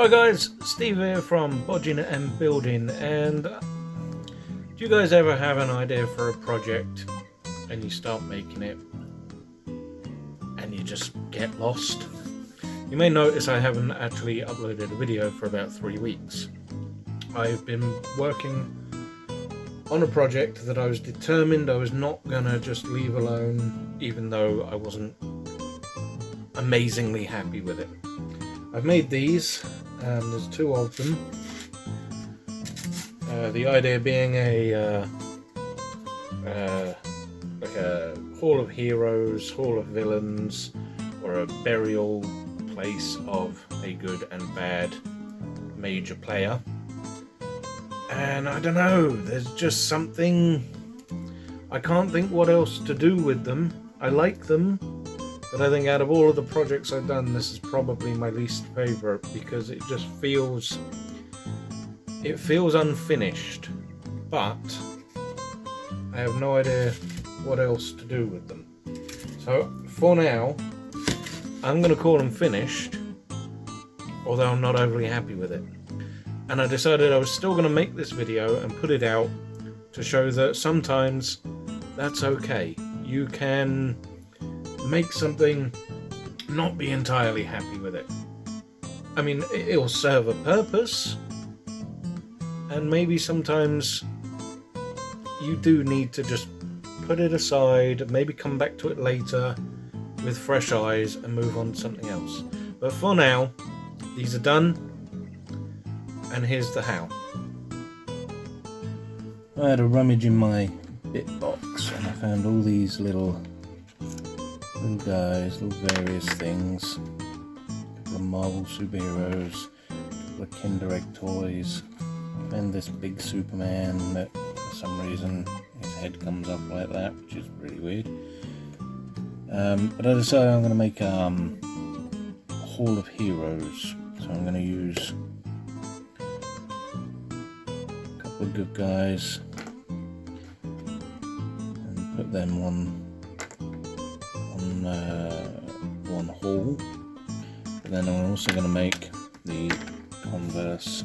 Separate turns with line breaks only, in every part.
Hi guys, Steve here from Bodging&Building, and do you guys ever have an idea for a project and you start making it and you just get lost? You may notice I haven't actually uploaded a video for about 3 weeks. I've been working on a project that I was determined I was not gonna just leave alone, even though I wasn't amazingly happy with it. I've made these, there's 2 of them. The idea being like a hall of heroes, hall of villains, or a burial place of a good and bad major player. And I don't know, there's just something, I can't think what else to do with them. I like them, but I think out of all of the projects I've done, this is probably my least favourite because it just feels unfinished, but I have no idea what else to do with them. So for now, I'm going to call them finished, although I'm not overly happy with it. And I decided I was still going to make this video and put it out to show that sometimes that's okay. You can make something, not be entirely happy with it. I mean, it'll serve a purpose, and maybe sometimes you do need to just put it aside, maybe come back to it later with fresh eyes and move on to something else. But for now, these are done, and here's the how. I had a rummage in my bit box and I found all these little guys, little various things, a couple of Marvel superheroes, a couple of Kinder Egg toys, and this big Superman that for some reason his head comes up like that, which is really weird. But I decided I'm going to make a Hall of Heroes, so I'm going to use a couple of good guys and put them on one hall. But then I'm also going to make the converse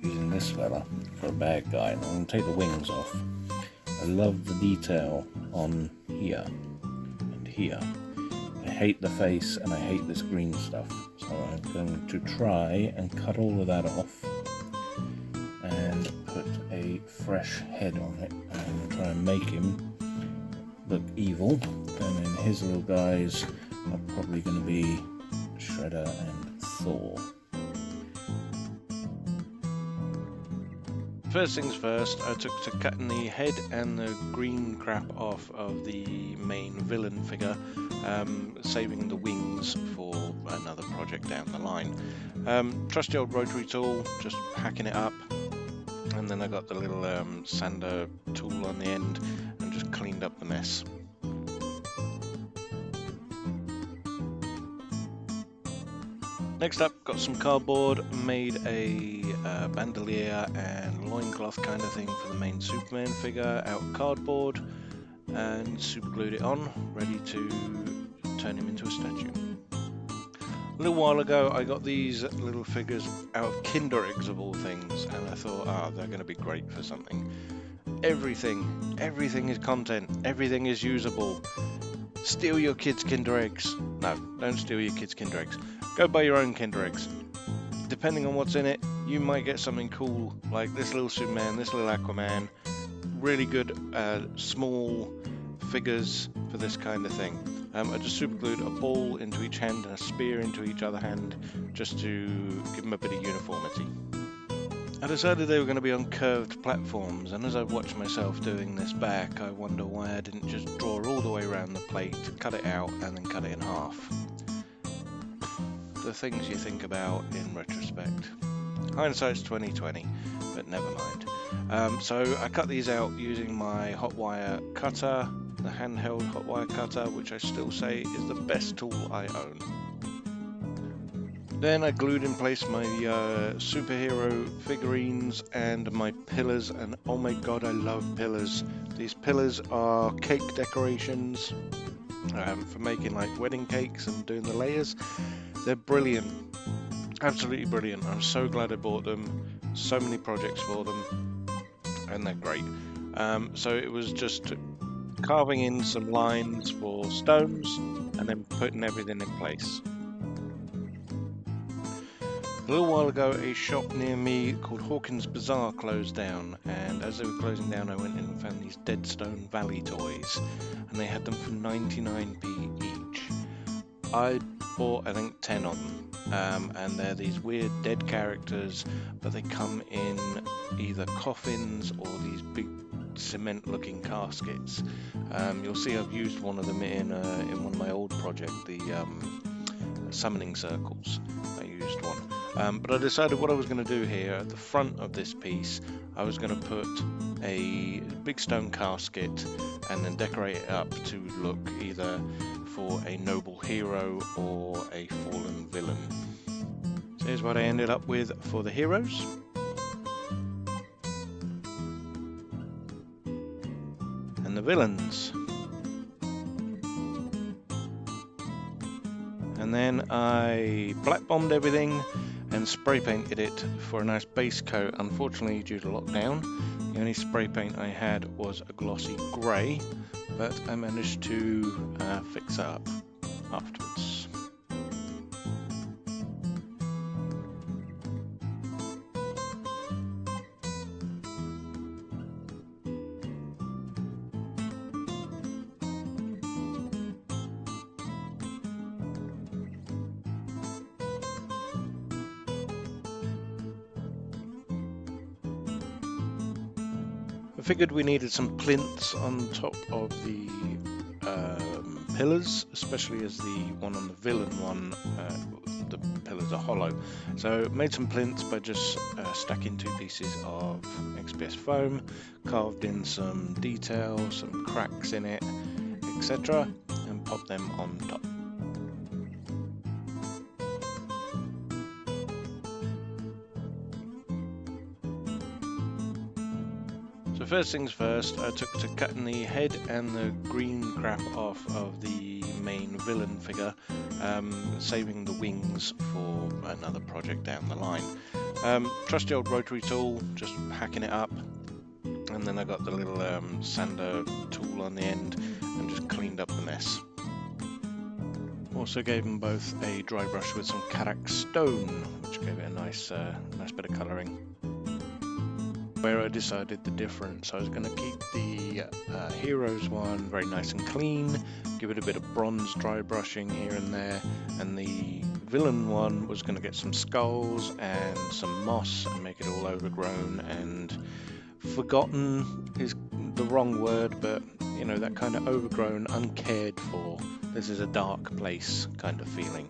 using this fella for a bad guy. And I'm going to take the wings off. I love the detail on here and here. I hate the face and I hate this green stuff. So I'm going to try and cut all of that off and put a fresh head on it. I'm going to try and make him look evil, and then his little guys are probably going to be Shredder and Thor. First things first, I took to cutting the head and the green crap off of the main villain figure, saving the wings for another project down the line. Trusty old rotary tool, just hacking it up, and then I got the little sander tool on the end and just cleaned up the mess. Next up, got some cardboard, made a bandolier and loincloth kind of thing for the main Superman figure out of cardboard, and super glued it on, ready to turn him into a statue. A little while ago I got these little figures out of Kinder Eggs of all things, and I thought, they're going to be great for something. Everything is content, everything is usable. Steal your kids' Kinder Eggs. No, don't steal your kids' Kinder Eggs. Go buy your own Kinder Eggs. Depending on what's in it, you might get something cool like this little Superman, this little Aquaman. Really good small figures for this kind of thing. I just super glued a ball into each hand and a spear into each other hand just to give them a bit of uniformity. I decided they were going to be on curved platforms, and as I watched myself doing this back, I wonder why I didn't just draw all the way around the plate, cut it out, and then cut it in half. The things you think about in retrospect. Hindsight's 20/20, but never mind. So I cut these out using my hot wire cutter, the handheld hot wire cutter, which I still say is the best tool I own. Then I glued in place my superhero figurines and my pillars, and oh my god, I love pillars. These pillars are cake decorations for making like wedding cakes and doing the layers. They're brilliant.
Absolutely brilliant. I'm so glad I bought them. So many projects for them, and they're great. So it was just carving in some lines for stones and then putting everything in place. A little while ago, a shop near me called Hawkins Bazaar closed down, and as they were closing down, I went in and found these Deadstone Valley toys, and they had them for 99p each. I bought, I think, 10 of them, and they're these weird dead characters, but they come in either coffins or these big cement-looking caskets. You'll see I've used one of them in one of my old projects, the summoning circles. I used one, but I decided what I was going to do here at the front of this piece. I was going to put a big stone casket and then decorate it up to look either for a noble hero or a fallen villain. So here's what I ended up with for the heroes. And the villains. And then I black bombed everything and spray painted it for a nice base coat. Unfortunately, due to lockdown, the only spray paint I had was a glossy grey, but I managed to fix that up afterwards. I figured we needed some plinths on top of the pillars, especially as the one on the villain one, the pillars are hollow. So made some plinths by just stacking 2 pieces of XPS foam, carved in some detail, some cracks in it, etc., and popped them on top. So first things first, I took to cutting the head and the green crap off of the main villain figure, saving the wings for another project down the line. Trusty old rotary tool, just hacking it up, and then I got the little sander tool on the end and just cleaned up the mess. Also gave them both a dry brush with some Karak stone, which gave it a nice bit of colouring. Where I decided the difference, I was going to keep the Heroes one very nice and clean, give it a bit of bronze dry brushing here and there, and the Villain one was going to get some skulls and some moss and make it all overgrown and forgotten is the wrong word, but you know, that kind of overgrown, uncared for, this is a dark place kind of feeling.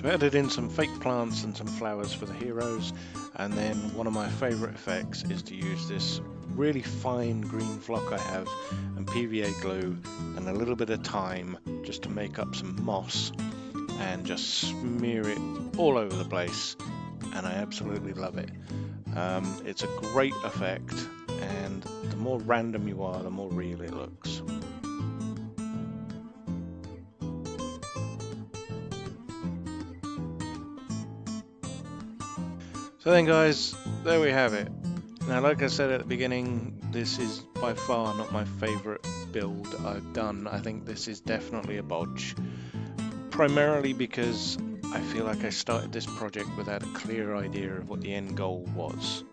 So I added in some fake plants and some flowers for the heroes, and then one of my favourite effects is to use this really fine green flock I have and PVA glue and a little bit of thyme just to make up some moss and just smear it all over the place, and I absolutely love it. It's a great effect, and the more random you are, the more real it looks. So then guys, there we have it. Now like I said at the beginning, this is by far not my favourite build I've done. I think this is definitely a bodge. Primarily because I feel like I started this project without a clear idea of what the end goal was.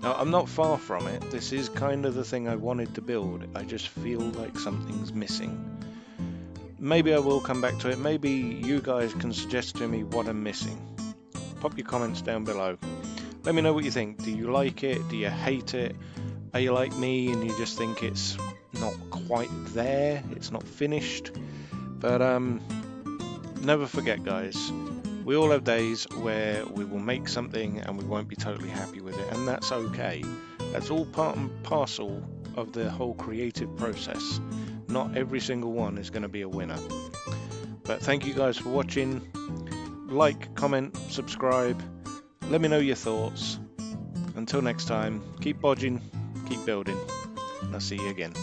Now I'm not far from it, this is kind of the thing I wanted to build, I just feel like something's missing. Maybe I will come back to it, maybe you guys can suggest to me what I'm missing. Pop your comments down below. Let me know what you think. Do you like it? Do you hate it? Are you like me and you just think it's not quite there, it's not finished? But never forget, guys, we all have days where we will make something and we won't be totally happy with it, and that's okay. That's all part and parcel of the whole creative process. Not every single one is going to be a winner. But thank you guys for watching. Like, comment, subscribe. Let me know your thoughts. Until next time, keep bodging, keep building, and I'll see you again.